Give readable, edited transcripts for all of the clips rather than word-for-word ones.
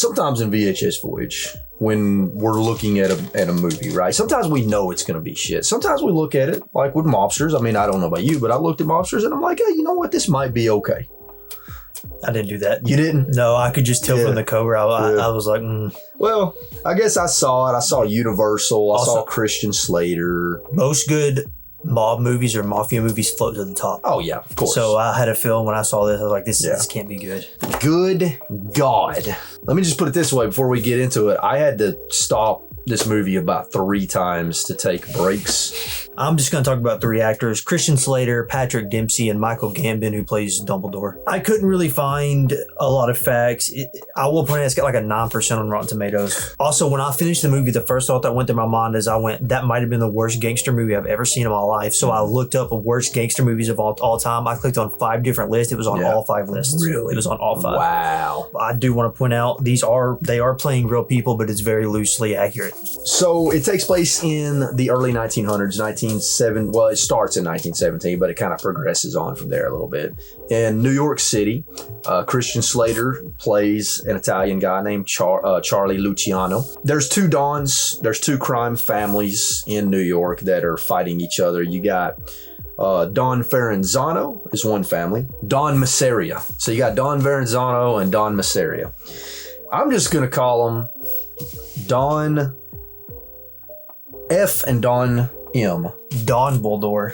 sometimes in VHS Voyage, when we're looking at a movie, right? Sometimes we know it's going to be shit. Sometimes we look at it like with Mobsters. I mean, I don't know about you, but I looked at Mobsters and I'm like, hey, you know what? This might be okay. I didn't do that. You didn't? No, I could just tell from the cover. I was like, Well, I guess I saw it. I saw Universal. I saw Christian Slater. Most good mob movies or mafia movies float to the top. Oh, yeah, of course. So I had a feeling when I saw this, I was like, this can't be good. Good God. Let me just put it this way before we get into it. I had to stop this movie about 3 times to take breaks. I'm just going to talk about 3 actors, Christian Slater, Patrick Dempsey, and Michael Gambon, who plays Dumbledore. I couldn't really find a lot of facts. I will point out it's got like a 9% on Rotten Tomatoes. Also, when I finished the movie, the first thought that went through my mind is that might have been the worst gangster movie I've ever seen in my life. So I looked up worst gangster movies of all time. I clicked on 5 different lists. It was on all 5 lists. Really? It was on all 5. Wow. I do want to point out they are playing real people, but it's very loosely accurate. So it takes place in the early 1900s, well, it starts in 1917, but it kind of progresses on from there a little bit. In New York City, Christian Slater plays an Italian guy named Charlie Luciano. There's 2 Dons. There's 2 crime families in New York that are fighting each other. You got Don Ferenzano is one family. Don Masseria. So you got Don Verenzano and Don Masseria. I'm just going to call them Don F and Don M. Don Dumbledore.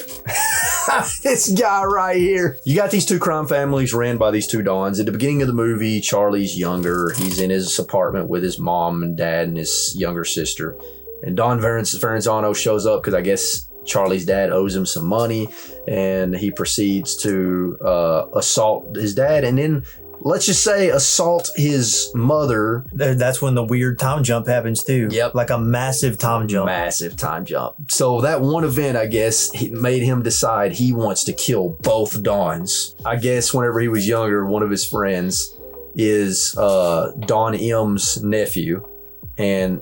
This guy right here. You got these 2 crime families ran by these 2 Dons. At the beginning of the movie, Charlie's younger. He's in his apartment with his mom and dad and his younger sister. And Don Verenzano shows up because I guess Charlie's dad owes him some money. And he proceeds to assault his dad and then, let's just say, assault his mother. That's when the weird time jump happens too. Yep. Like a massive time jump. Massive time jump. So that one event, I guess, made him decide he wants to kill both Dons. I guess whenever he was younger, one of his friends is Don M's nephew. And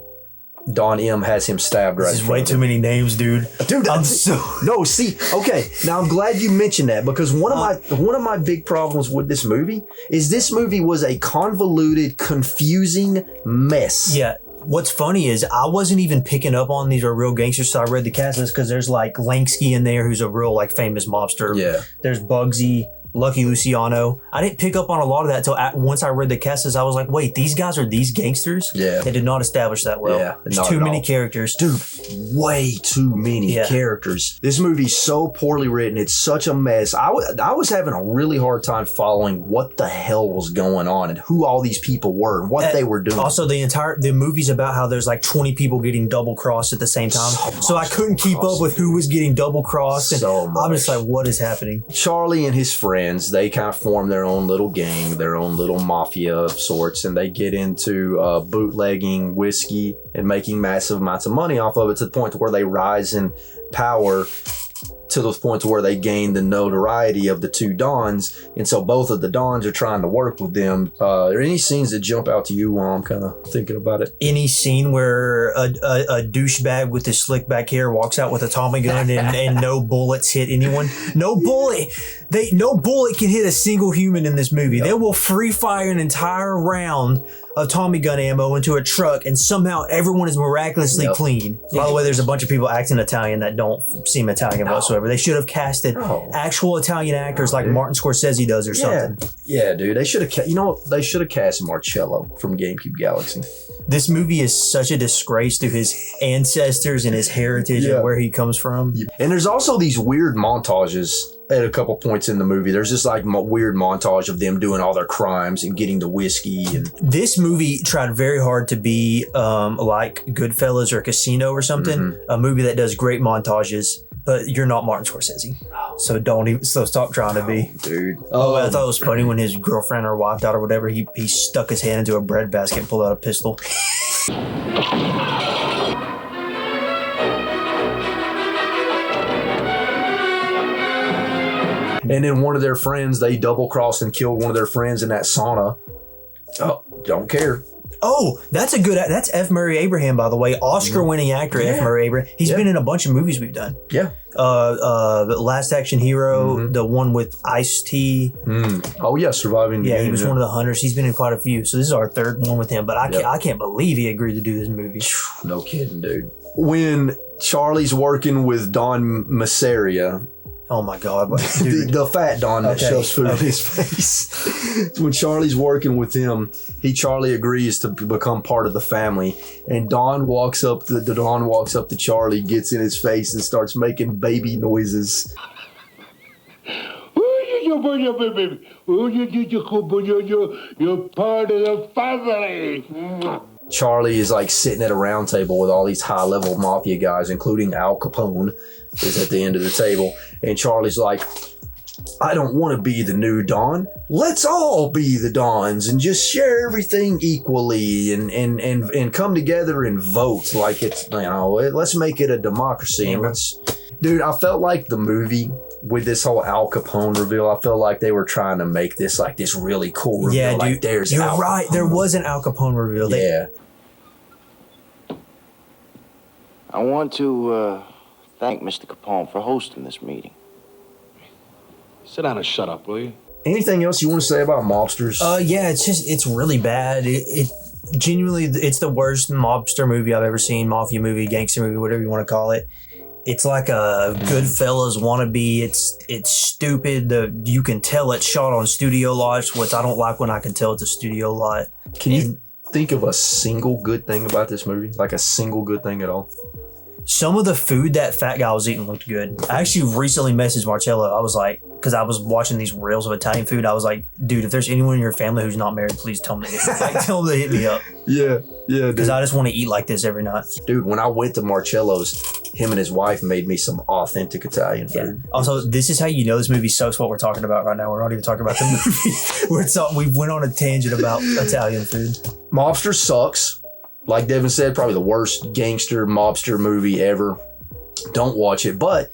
Don M has him stabbed right. This is way too many names, dude. Dude, no. See, okay. Now I'm glad you mentioned that because one of my big problems with this movie is this movie was a convoluted, confusing mess. Yeah. What's funny is I wasn't even picking up on these are real gangsters. So I read the cast list because there's like Lansky in there, who's a real like famous mobster. Yeah. There's Bugsy. Lucky Luciano. I didn't pick up on a lot of that until once I read the cast list. I was like, wait, these guys are these gangsters? Yeah. They did not establish that well. Yeah. There's too many characters. Dude, way too many characters. This movie's so poorly written. It's such a mess. I was having a really hard time following what the hell was going on and who all these people were and what they were doing. Also, the movie's about how there's like 20 people getting double crossed at the same time. So I couldn't keep up with who was getting double crossed. I'm just like, what is happening? Charlie and his friends, they kind of form their own little gang, their own little mafia of sorts, and they get into bootlegging whiskey and making massive amounts of money off of it to the point where they rise in power to those points where they gain the notoriety of the 2 Dons. And so both of the Dons are trying to work with them. Are there any scenes that jump out to you while I'm kind of thinking about it? Any scene where a douchebag with his slick back hair walks out with a Tommy gun and no bullets hit anyone? No bullet can hit a single human in this movie. They will free fire an entire round of Tommy gun ammo into a truck and somehow everyone is miraculously clean. By the way, there's a bunch of people acting Italian that don't seem Italian whatsoever. They should have casted actual Italian actors like Martin Scorsese does or something. Yeah, dude. They should have they should have cast Marcello from GameCube Galaxy. This movie is such a disgrace to his ancestors and his heritage and where he comes from. And there's also these weird montages at a couple points in the movie. There's just like weird montage of them doing all their crimes and getting the whiskey. And this movie tried very hard to be like Goodfellas or Casino or something, a movie that does great montages. But you're not Martin Scorsese, so stop trying to be, dude. I thought it was funny when his girlfriend or wife died or whatever. He stuck his hand into a bread basket and pulled out a pistol. And then one of their friends, they double crossed and killed one of their friends in that sauna. Oh, don't care. Oh, that's a good. That's F. Murray Abraham, by the way, Oscar-winning actor. F. Murray Abraham. He's been in a bunch of movies we've done. Yeah. Last Action Hero, the one with Ice-T. Oh yeah, Surviving. Yeah, he was one of the hunters. He's been in quite a few. So this is our third one with him. But I can't believe he agreed to do this movie. No kidding, dude. When Charlie's working with Don Masseria. Oh my God. Dude. The fat Don that shoves food in his face. When Charlie's working with him, Charlie agrees to become part of the family. And Don walks up to Charlie, gets in his face and starts making baby noises. You're part of the family. Charlie is like sitting at a round table with all these high-level mafia guys, including Al Capone, is at the end of the table. And Charlie's like, I don't want to be the new Don. Let's all be the Dons and just share everything equally and come together and vote like it's, let's make it a democracy. And dude, I felt like the movie with this whole Al Capone reveal, I felt like they were trying to make this like this really cool reveal. Yeah, like, dude, there's you're Al right. Capone. There was an Al Capone reveal. I want to thank Mr. Capone for hosting this meeting. Sit down and shut up, will you? Anything else you want to say about Mobsters? Yeah, it's really bad. It genuinely, it's the worst mobster movie I've ever seen. Mafia movie, gangster movie, whatever you want to call it. It's like a Goodfellas wannabe. It's stupid. You can tell it's shot on studio lots, which I don't like when I can tell it's a studio lot. Can you think of a single good thing about this movie? Like a single good thing at all? Some of the food that fat guy was eating looked good. I actually recently messaged Marcello. I was like, because I was watching these reels of Italian food. I was like, dude, if there's anyone in your family who's not married, please tell them to hit me up. Yeah, because I just want to eat like this every night. Dude, when I went to Marcello's, him and his wife made me some authentic Italian food. Yeah. Also, this is how you know this movie sucks. What we're talking about right now, we're not even talking about the movie. We went on a tangent about Italian food. Mobster sucks. Like Devin said, probably the worst gangster mobster movie ever. Don't watch it, but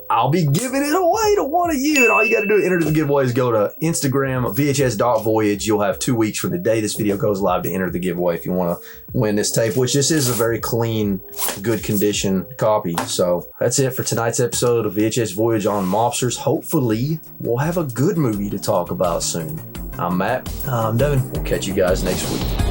I'll be giving it away to one of you. And all you got to do to enter the giveaway is go to Instagram, vhs.voyage. You'll have 2 weeks from the day this video goes live to enter the giveaway if you want to win this tape, which this is a very clean, good condition copy. So that's it for tonight's episode of VHS Voyage on Mobsters. Hopefully, we'll have a good movie to talk about soon. I'm Matt. I'm Devin. We'll catch you guys next week.